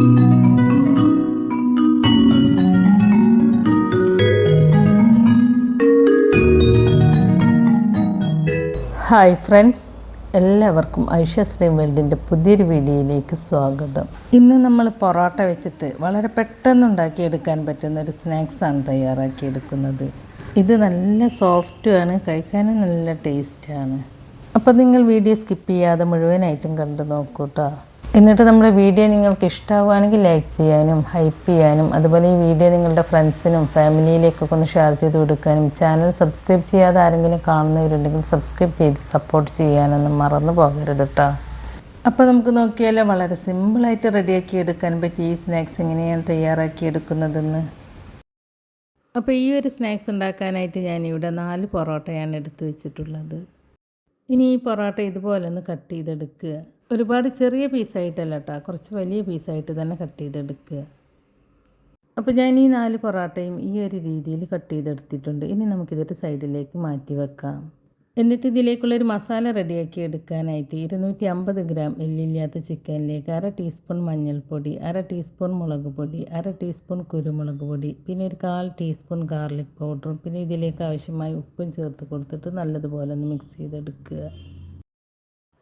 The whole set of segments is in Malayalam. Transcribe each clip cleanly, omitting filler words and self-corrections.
ഹായ് ഫ്രണ്ട്സ്, എല്ലാവർക്കും ഐഷ സ്ട്രീം വേൾഡിൻ്റെ പുതിയൊരു വീഡിയോയിലേക്ക് സ്വാഗതം. ഇന്ന് നമ്മൾ പൊറോട്ട വെച്ചിട്ട് വളരെ പെട്ടെന്ന് ഉണ്ടാക്കിയെടുക്കാൻ പറ്റുന്ന ഒരു സ്നാക്സാണ് തയ്യാറാക്കിയെടുക്കുന്നത്. ഇത് നല്ല സോഫ്റ്റുമാണ്, കഴിക്കാനും നല്ല ടേസ്റ്റാണ്. അപ്പോൾ നിങ്ങൾ വീഡിയോ സ്കിപ്പ് ചെയ്യാതെ മുഴുവനായിട്ടും കണ്ടു നോക്കൂട്ടോ. എന്നിട്ട് നമ്മുടെ വീഡിയോ നിങ്ങൾക്ക് ഇഷ്ടമാവുകയാണെങ്കിൽ ലൈക്ക് ചെയ്യാനും ഹൈപ്പ് ചെയ്യാനും, അതുപോലെ ഈ വീഡിയോ നിങ്ങളുടെ ഫ്രണ്ട്സിനും ഫാമിലിയിലേക്കൊക്കെ ഒന്ന് ഷെയർ ചെയ്ത് കൊടുക്കാനും, ചാനൽ സബ്സ്ക്രൈബ് ചെയ്യാതെ ആരെങ്കിലും കാണുന്നവരുണ്ടെങ്കിൽ സബ്സ്ക്രൈബ് ചെയ്ത് സപ്പോർട്ട് ചെയ്യാനൊന്നും മറന്നു പോകരുത് കേട്ടോ. അപ്പോൾ നമുക്ക് നോക്കിയാലോ, വളരെ സിമ്പിളായിട്ട് റെഡിയാക്കി എടുക്കാൻ പറ്റിയ ഈ സ്നാക്സ് എങ്ങനെയാണ് തയ്യാറാക്കിയെടുക്കുന്നതെന്ന്. അപ്പോൾ ഈ ഒരു സ്നാക്സ് ഉണ്ടാക്കാനായിട്ട് ഞാനിവിടെ 4 പൊറോട്ടയാണ് എടുത്തു വെച്ചിട്ടുള്ളത്. ഇനി ഈ പൊറോട്ട ഇതുപോലെ ഒന്ന് കട്ട് ചെയ്തെടുക്കുക. ഒരുപാട് ചെറിയ പീസായിട്ടല്ല കേട്ടോ, കുറച്ച് വലിയ പീസായിട്ട് തന്നെ കട്ട് ചെയ്തെടുക്കുക. അപ്പോൾ ഞാൻ ഈ 4 പൊറോട്ടയും ഈ ഒരു രീതിയിൽ കട്ട് ചെയ്തെടുത്തിട്ടുണ്ട്. ഇനി നമുക്കിതൊരു സൈഡിലേക്ക് മാറ്റി വെക്കാം. എന്നിട്ട് ഇതിലേക്കുള്ളൊരു മസാല റെഡിയാക്കി എടുക്കാനായിട്ട് 250 ഗ്രാം എല്ലില്ലാത്ത ചിക്കനിലേക്ക് 1/2 ടീസ്പൂൺ മഞ്ഞൾപ്പൊടി, 1/2 ടീസ്പൂൺ മുളക് പൊടി, 1/2 ടീസ്പൂൺ കുരുമുളക് പൊടി, പിന്നെ ഒരു 1/4 ടീസ്പൂൺ ഗാർലിക് പൗഡറും, പിന്നെ ഇതിലേക്ക് ആവശ്യമായ ഉപ്പും ചേർത്ത് കൊടുത്തിട്ട് നല്ലതുപോലെ ഒന്ന് മിക്സ് ചെയ്തെടുക്കുക.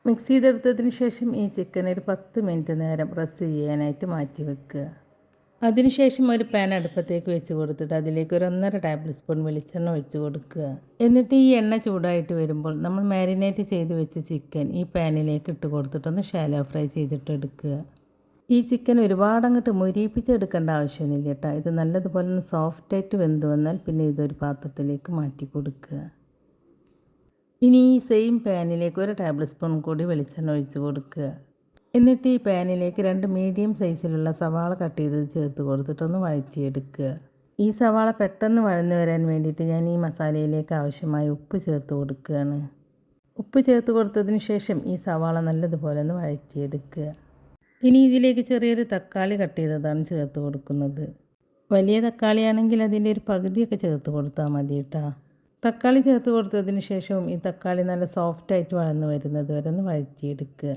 മിക്സ് ചെയ്തെടുത്തതിന് ശേഷം ഈ ചിക്കൻ ഒരു 10 മിനിറ്റ് നേരം റെസ്റ്റ് ചെയ്യാനായിട്ട് മാറ്റി വെക്കുക. അതിനുശേഷം ഒരു പാൻ അടുപ്പത്തേക്ക് വെച്ച് കൊടുത്തിട്ട് അതിലേക്ക് ഒരു 1.5 ടേബിൾ സ്പൂൺ വെളിച്ചെണ്ണ ഒഴിച്ച് കൊടുക്കുക. എന്നിട്ട് ഈ എണ്ണ ചൂടായിട്ട് വരുമ്പോൾ നമ്മൾ മാരിനേറ്റ് ചെയ്ത് വെച്ച ചിക്കൻ ഈ പാനിലേക്ക് ഇട്ട് കൊടുത്തിട്ടൊന്ന് ഷാലോ ഫ്രൈ ചെയ്തിട്ട് എടുക്കുക. ഈ ചിക്കൻ ഒരുപാട് അങ്ങോട്ട് മുരിയിപ്പിച്ചെടുക്കേണ്ട ആവശ്യമൊന്നുമില്ല കേട്ടോ. ഇത് നല്ലതുപോലെ ഒന്ന് സോഫ്റ്റായിട്ട് വെന്ത് വന്നാൽ പിന്നെ ഇതൊരു പാത്രത്തിലേക്ക് മാറ്റി കൊടുക്കുക. ഇനി ഈ സെയിം പാനിലേക്ക് 1 ടേബിൾ സ്പൂൺ കൂടി വെളിച്ചെണ്ണ ഒഴിച്ച് കൊടുക്കുക. എന്നിട്ട് ഈ പാനിലേക്ക് 2 മീഡിയം സൈസിലുള്ള സവാള കട്ട് ചെയ്ത് ചേർത്ത് കൊടുത്തിട്ടൊന്ന് വഴറ്റിയെടുക്കുക. ഈ സവാള പെട്ടെന്ന് വഴന്നു വരാൻ വേണ്ടിയിട്ട് ഞാൻ ഈ മസാലയിലേക്ക് ആവശ്യമായ ഉപ്പ് ചേർത്ത് കൊടുക്കുകയാണ്. ഉപ്പ് ചേർത്ത് കൊടുത്തതിന് ശേഷം ഈ സവാള നല്ലതുപോലെ ഒന്ന് വഴറ്റിയെടുക്കുക. ഇനി ഇതിലേക്ക് ചെറിയൊരു തക്കാളി കട്ട് ചെയ്തതാണ് ചേർത്ത് കൊടുക്കുന്നത്. വലിയ തക്കാളിയാണെങ്കിൽ അതിൻ്റെ ഒരു പകുതിയൊക്കെ ചേർത്ത് കൊടുത്താൽ മതി കേട്ടോ. തക്കാളി ചേർത്ത് കൊടുത്തതിന് ശേഷവും ഈ തക്കാളി നല്ല സോഫ്റ്റായിട്ട് വഴന്ന് വരുന്നത് വരെ ഒന്ന് വഴറ്റിയെടുക്കുക.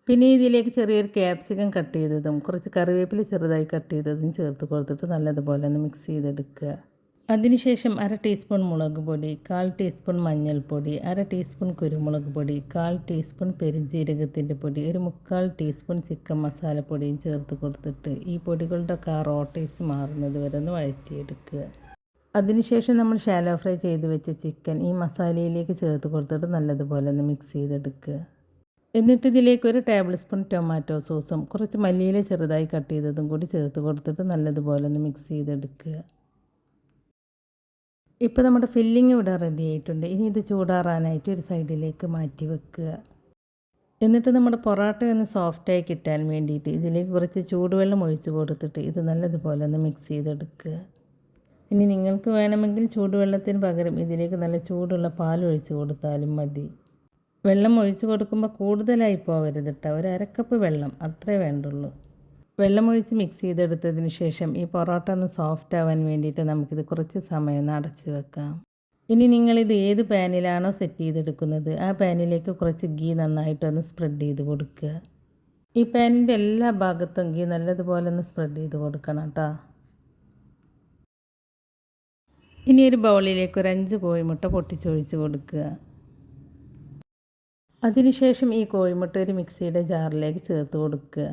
പിന്നെ ഇതിലേക്ക് ചെറിയൊരു ക്യാപ്സിക്കം കട്ട് ചെയ്തതും കുറച്ച് കറിവേപ്പില ചെറുതായി കട്ട് ചെയ്തതും ചേർത്ത് കൊടുത്തിട്ട് നല്ലതുപോലെ ഒന്ന് മിക്സ് ചെയ്തെടുക്കുക. അതിനുശേഷം 1/2 ടീസ്പൂൺ മുളക് പൊടി, 1/4 ടീസ്പൂൺ മഞ്ഞൾപ്പൊടി, 1/2 ടീസ്പൂൺ കുരുമുളക് പൊടി, 1/4 ടീസ്പൂൺ പെരുംജീരകത്തിൻ്റെ പൊടി, ഒരു 3/4 ടീസ്പൂൺ ചിക്കൻ മസാലപ്പൊടിയും ചേർത്ത് കൊടുത്തിട്ട് ഈ പൊടികളുടെ റോ ടേസ്റ്റ് മാറുന്നത് വരെ ഒന്ന് വഴറ്റിയെടുക്കുക. അതിനുശേഷം നമ്മൾ ഷാലോ ഫ്രൈ ചെയ്ത് വെച്ച ചിക്കൻ ഈ മസാലയിലേക്ക് ചേർത്ത് കൊടുത്തിട്ട് നല്ലതുപോലെ ഒന്ന് മിക്സ് ചെയ്തെടുക്കുക. എന്നിട്ട് ഇതിലേക്ക് 1 ടേബിൾ സ്പൂൺ ടൊമാറ്റോ സോസും കുറച്ച് മല്ലിയില ചെറുതായി കട്ട് ചെയ്തതും കൂടി ചേർത്ത് കൊടുത്തിട്ട് നല്ലതുപോലെ ഒന്ന് മിക്സ് ചെയ്തെടുക്കുക. ഇപ്പോൾ നമ്മുടെ ഫില്ലിങ് ഇവിടെ റെഡി ആയിട്ടുണ്ട്. ഇനി ഇത് ചൂടാറാനായിട്ട് ഒരു സൈഡിലേക്ക് മാറ്റി വെക്കുക. എന്നിട്ട് നമ്മുടെ പൊറോട്ട ഒന്ന് സോഫ്റ്റായി കിട്ടാൻ വേണ്ടിയിട്ട് ഇതിലേക്ക് കുറച്ച് ചൂടുവെള്ളം ഒഴിച്ച് കൊടുത്തിട്ട് ഇത് നല്ലതുപോലെ ഒന്ന് മിക്സ് ചെയ്തെടുക്കുക. ഇനി നിങ്ങൾക്ക് വേണമെങ്കിൽ ചൂടുവെള്ളത്തിന് പകരം ഇതിലേക്ക് നല്ല ചൂടുള്ള പാൽ ഒഴിച്ച് കൊടുത്താലും മതി. വെള്ളം ഒഴിച്ച് കൊടുക്കുമ്പോൾ കൂടുതലായി പോകരുത് കേട്ടോ. 1/2 കപ്പ് വെള്ളം അത്രേ വേണ്ടുള്ളൂ. വെള്ളം ഒഴിച്ച് മിക്സ് ചെയ്തെടുത്തതിന് ശേഷം ഈ പൊറോട്ട ഒന്ന് സോഫ്റ്റ് ആവാൻ വേണ്ടിയിട്ട് നമുക്കിത് കുറച്ച് സമയം ഒന്ന് അടച്ച് വെക്കാം. ഇനി നിങ്ങളിത് ഏത് പാനിലാണോ സെറ്റ് ചെയ്തെടുക്കുന്നത് ആ പാനിലേക്ക് കുറച്ച് ഗീ നന്നായിട്ടൊന്ന് സ്പ്രെഡ് ചെയ്ത് കൊടുക്കുക. ഈ പാനിൻ്റെ എല്ലാ ഭാഗത്തും ഗീ നല്ലതുപോലെ ഒന്ന് സ്പ്രെഡ് ചെയ്ത് കൊടുക്കണം കേട്ടോ. ഇനി ഒരു ബൗളിലേക്ക് ഒരു 5 കോഴിമുട്ട പൊട്ടിച്ചൊഴിച്ച് കൊടുക്കുക. അതിനുശേഷം ഈ കോഴിമുട്ട ഒരു മിക്സിയുടെ ജാറിലേക്ക് ചേർത്ത് കൊടുക്കുക.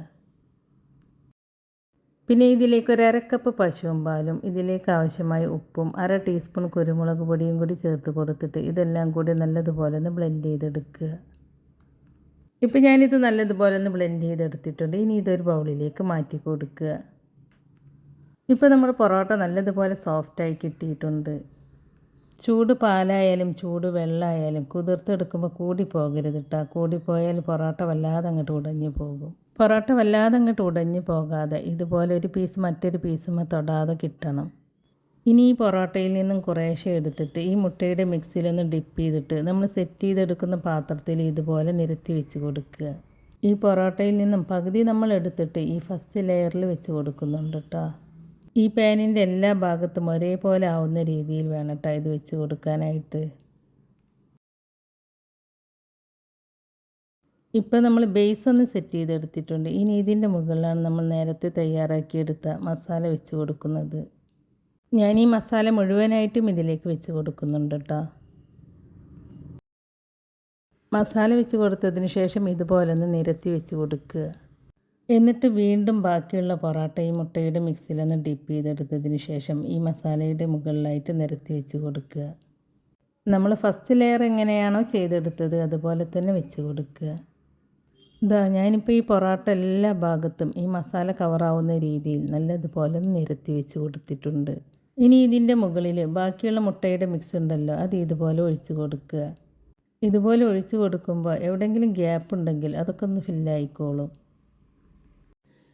പിന്നെ ഇതിലേക്ക് 1/2 കപ്പ് പശുവും പാലും, ഇതിലേക്ക് ആവശ്യമായ ഉപ്പും 1/2 ടീസ്പൂൺ കുരുമുളക് പൊടിയും കൂടി ചേർത്ത് കൊടുത്തിട്ട് ഇതെല്ലാം കൂടി നല്ലതുപോലെ ഒന്ന് ബ്ലെൻഡ് ചെയ്തെടുക്കുക. ഇപ്പോൾ ഞാനിത് നല്ലതുപോലെ ഒന്ന് ബ്ലെൻഡ് ചെയ്തെടുത്തിട്ടുണ്ട്. ഇനി ഇതൊരു ബൗളിലേക്ക് മാറ്റി കൊടുക്കുക. ഇപ്പോൾ നമ്മുടെ പൊറോട്ട നല്ലതുപോലെ സോഫ്റ്റായി കിട്ടിയിട്ടുണ്ട്. ചൂട് പാലായാലും ചൂട് വെള്ളമായാലും കുതിർത്തെടുക്കുമ്പോൾ കൂടി പോകരുത് കേട്ടോ. കൂടിപ്പോയാൽ പൊറോട്ട വല്ലാതെ അങ്ങോട്ട് ഉടഞ്ഞു പോകും. പൊറോട്ട വല്ലാതെ അങ്ങോട്ട് ഉടഞ്ഞു പോകാതെ ഇതുപോലെ ഒരു പീസ് മറ്റൊരു പീസും തൊടാതെ കിട്ടണം. ഇനി ഈ പൊറോട്ടയിൽ നിന്നും കുറേശ്ശെ എടുത്തിട്ട് ഈ മുട്ടയുടെ മിക്സിലൊന്ന് ഡിപ്പ് ചെയ്തിട്ട് നമ്മൾ സെറ്റ് ചെയ്തെടുക്കുന്ന പാത്രത്തിൽ ഇതുപോലെ നിരത്തി വെച്ച് കൊടുക്കുക. ഈ പൊറോട്ടയിൽ നിന്നും പകുതി നമ്മൾ എടുത്തിട്ട് ഈ ഫസ്റ്റ് ലെയറിൽ വെച്ച് കൊടുക്കുന്നുണ്ട് കേട്ടോ. ഈ പാനിൻ്റെ എല്ലാ ഭാഗത്തും ഒരേപോലെ ആവുന്ന രീതിയിൽ വേണം കേട്ടോ ഇത് വെച്ച് കൊടുക്കാനായിട്ട്. ഇപ്പോൾ നമ്മൾ ബേസ് ഒന്ന് സെറ്റ് ചെയ്തെടുത്തിട്ടുണ്ട്. ഇനി ഇതിൻ്റെ മുകളിലാണ് നമ്മൾ നേരത്തെ തയ്യാറാക്കിയെടുത്ത മസാല വെച്ച് കൊടുക്കുന്നത്. ഞാൻ ഈ മസാല മുഴുവനായിട്ടും ഇതിലേക്ക് വെച്ച് കൊടുക്കുന്നുണ്ട് കേട്ടോ. മസാല വെച്ച് കൊടുത്തതിന് ശേഷം ഇതുപോലെ ഒന്ന് നിരത്തി വെച്ച് കൊടുക്കുക. എന്നിട്ട് വീണ്ടും ബാക്കിയുള്ള പൊറോട്ടയും മുട്ടയുടെ മിക്സിലൊന്ന് ഡിപ്പ് ചെയ്തെടുത്തതിന് ശേഷം ഈ മസാലയുടെ മുകളിലായിട്ട് നിരത്തി വെച്ച് കൊടുക്കുക. നമ്മൾ ഫസ്റ്റ് ലെയർ എങ്ങനെയാണോ ചെയ്തെടുത്തത് അതുപോലെ തന്നെ വെച്ച് കൊടുക്കുക. ഞാനിപ്പോൾ ഈ പൊറോട്ട എല്ലാ ഭാഗത്തും ഈ മസാല കവറാവുന്ന രീതിയിൽ നല്ലതുപോലെ നിരത്തി വെച്ച് കൊടുത്തിട്ടുണ്ട്. ഇനി ഇതിൻ്റെ മുകളിൽ ബാക്കിയുള്ള മുട്ടയുടെ മിക്സ് ഉണ്ടല്ലോ, അത് ഇതുപോലെ ഒഴിച്ച് കൊടുക്കുക. ഇതുപോലെ ഒഴിച്ച് കൊടുക്കുമ്പോൾ എവിടെയെങ്കിലും ഗ്യാപ്പ് ഉണ്ടെങ്കിൽ അതൊക്കെ ഒന്ന് ഫില്ലായിക്കോളും.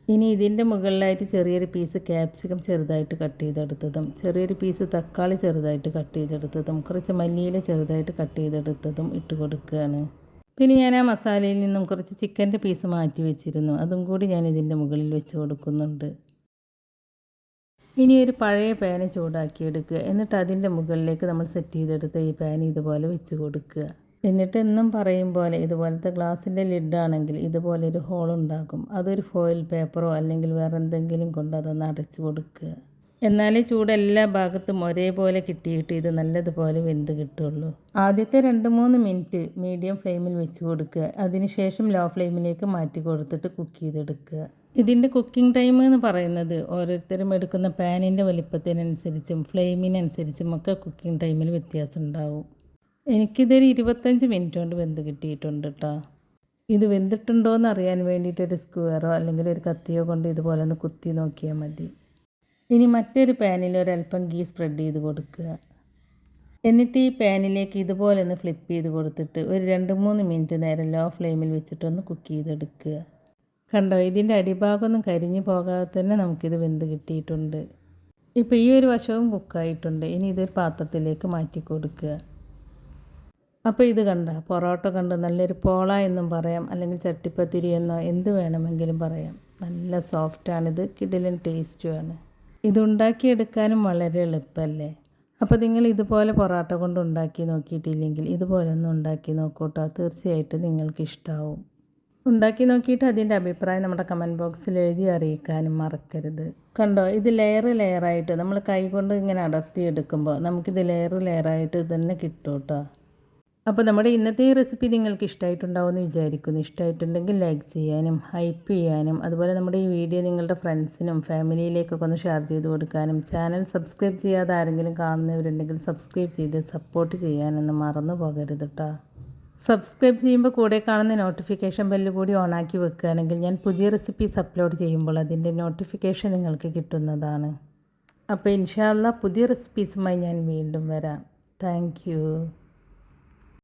ഇനി ഇതിൻ്റെ മുകളിലായിട്ട് ചെറിയൊരു പീസ് ക്യാപ്സിക്കം ചെറുതായിട്ട് കട്ട് ചെയ്തെടുത്തതും, ചെറിയൊരു പീസ് തക്കാളി ചെറുതായിട്ട് കട്ട് ചെയ്തെടുത്തതും, കുറച്ച് മല്ലിയില ചെറുതായിട്ട് കട്ട് ചെയ്തെടുത്തതും ഇട്ട് കൊടുക്കുകയാണ്. പിന്നെ ഞാൻ ആ മസാലയിൽ നിന്നും കുറച്ച് ചിക്കൻ്റെ പീസ് മാറ്റി വെച്ചിരുന്നു, അതും കൂടി ഞാൻ ഇതിൻ്റെ മുകളിൽ വെച്ച് കൊടുക്കുന്നുണ്ട്. ഇനി ഒരു പഴയ പാന് ചൂടാക്കിയെടുക്കുക. എന്നിട്ട് അതിൻ്റെ മുകളിലേക്ക് നമ്മൾ സെറ്റ് ചെയ്തെടുത്ത ഈ പാൻ ഇതുപോലെ വെച്ച് കൊടുക്കുക. എന്നിട്ട് എന്നും പറയും പോലെ ഇതുപോലത്തെ ഗ്ലാസിൻ്റെ ലിഡാണെങ്കിൽ ഇതുപോലെ ഒരു ഹോൾ ഉണ്ടാകും. അതൊരു ഫോയിൽ പേപ്പറോ അല്ലെങ്കിൽ വേറെ എന്തെങ്കിലും കൊണ്ട് അതൊന്ന് അടച്ചു കൊടുക്കുക. എന്നാലേ ചൂട് എല്ലാ ഭാഗത്തും ഒരേപോലെ കിട്ടിയിട്ട് ഇത് നല്ലതുപോലെ വെന്ത് കിട്ടുള്ളൂ. ആദ്യത്തെ 2-3 മിനിറ്റ് മീഡിയം ഫ്ലെയിമിൽ വെച്ച് കൊടുക്കുക. അതിനുശേഷം ലോ ഫ്ലെയിമിലേക്ക് മാറ്റി കൊടുത്തിട്ട് കുക്ക് ചെയ്തെടുക്കുക. ഇതിൻ്റെ കുക്കിംഗ് ടൈം എന്ന് പറയുന്നത് ഓരോരുത്തരും എടുക്കുന്ന പാനിൻ്റെ വലിപ്പത്തിനനുസരിച്ചും ഫ്ലെയിമിനനുസരിച്ചും ഒക്കെ കുക്കിംഗ് ടൈമിൽ വ്യത്യാസം ഉണ്ടാവും. എനിക്കിതൊരു 25 മിനിറ്റ് കൊണ്ട് വെന്ത് കിട്ടിയിട്ടുണ്ട് കേട്ടോ. ഇത് വെന്തിട്ടുണ്ടോ എന്ന് അറിയാൻ വേണ്ടിയിട്ടൊരു സ്ക്വയറോ അല്ലെങ്കിൽ ഒരു കത്തിയോ കൊണ്ട് ഇതുപോലെ ഒന്ന് കുത്തി നോക്കിയാൽ മതി. ഇനി മറ്റൊരു പാനിൽ ഒരല്പം ഗീ സ്പ്രെഡ് ചെയ്ത് കൊടുക്കുക. എന്നിട്ട് ഈ പാനിലേക്ക് ഇതുപോലെ ഒന്ന് ഫ്ലിപ്പ് ചെയ്ത് കൊടുത്തിട്ട് ഒരു 2-3 മിനിറ്റ് നേരം ലോ ഫ്ലെയിമിൽ വെച്ചിട്ടൊന്ന് കുക്ക് ചെയ്തെടുക്കുക. കണ്ടോ, ഇതിൻ്റെ അടിഭാഗമൊന്നും കരിഞ്ഞു പോകാതെ തന്നെ നമുക്കിത് വെന്ത് കിട്ടിയിട്ടുണ്ട്. ഇപ്പോൾ ഈ ഒരു വശവും കുക്കായിട്ടുണ്ട്. ഇനി ഇതൊരു പാത്രത്തിലേക്ക് മാറ്റി കൊടുക്കുക. അപ്പോൾ ഇത് കണ്ട പൊറോട്ട കണ്ട് നല്ലൊരു പോള എന്നും പറയാം, അല്ലെങ്കിൽ ചട്ടിപ്പത്തിരി എന്നോ എന്ത് വേണമെങ്കിലും പറയാം. നല്ല സോഫ്റ്റാണിത്, കിടിലൻ ടേസ്റ്റുമാണ്. ഇത് ഉണ്ടാക്കിയെടുക്കാനും വളരെ എളുപ്പമല്ലേ. അപ്പോൾ നിങ്ങൾ ഇതുപോലെ പൊറോട്ട കൊണ്ട് ഉണ്ടാക്കി നോക്കിയിട്ടില്ലെങ്കിൽ ഇതുപോലെ ഒന്ന് ഉണ്ടാക്കി നോക്കൂട്ടോ, തീർച്ചയായിട്ടും നിങ്ങൾക്ക് ഇഷ്ടമാവും. ഉണ്ടാക്കി നോക്കിയിട്ട് അതിൻ്റെ അഭിപ്രായം നമ്മുടെ കമൻറ്റ് ബോക്സിൽ എഴുതി അറിയിക്കാനും മറക്കരുത്. കണ്ടോ, ഇത് ലെയറായിട്ട് നമ്മൾ കൈ കൊണ്ട് ഇങ്ങനെ അടർത്തിയെടുക്കുമ്പോൾ നമുക്കിത് ലെയറായിട്ട് തന്നെ കിട്ടും കേട്ടോ. അപ്പോൾ നമ്മുടെ ഇന്നത്തെ ഈ റെസിപ്പി നിങ്ങൾക്ക് ഇഷ്ടമായിട്ടുണ്ടാവുമെന്ന് വിചാരിക്കുന്നു. ഇഷ്ടമായിട്ടുണ്ടെങ്കിൽ ലൈക്ക് ചെയ്യാനും ഹൈപ്പ് ചെയ്യാനും അതുപോലെ നമ്മുടെ ഈ വീഡിയോ നിങ്ങളുടെ ഫ്രണ്ട്സിനും ഫാമിലിയിലേക്കൊക്കെ ഒന്ന് ഷെയർ ചെയ്ത് കൊടുക്കാനും ചാനൽ സബ്സ്ക്രൈബ് ചെയ്യാതെ ആരെങ്കിലും കാണുന്നവരുണ്ടെങ്കിൽ സബ്സ്ക്രൈബ് ചെയ്ത് സപ്പോർട്ട് ചെയ്യാനൊന്നും മറന്നു പോകരുത് കേട്ടോ. സബ്സ്ക്രൈബ് ചെയ്യുമ്പോൾ കൂടെ കാണുന്ന നോട്ടിഫിക്കേഷൻ ബെല്ല് കൂടി ഓണാക്കി വെക്കുകയാണെങ്കിൽ ഞാൻ പുതിയ റെസിപ്പീസ് അപ്ലോഡ് ചെയ്യുമ്പോൾ അതിൻ്റെ നോട്ടിഫിക്കേഷൻ നിങ്ങൾക്ക് കിട്ടുന്നതാണ്. അപ്പോൾ ഇൻഷാ അല്ലാഹ് പുതിയ റെസിപ്പീസുമായി ഞാൻ വീണ്ടും വരാം. താങ്ക്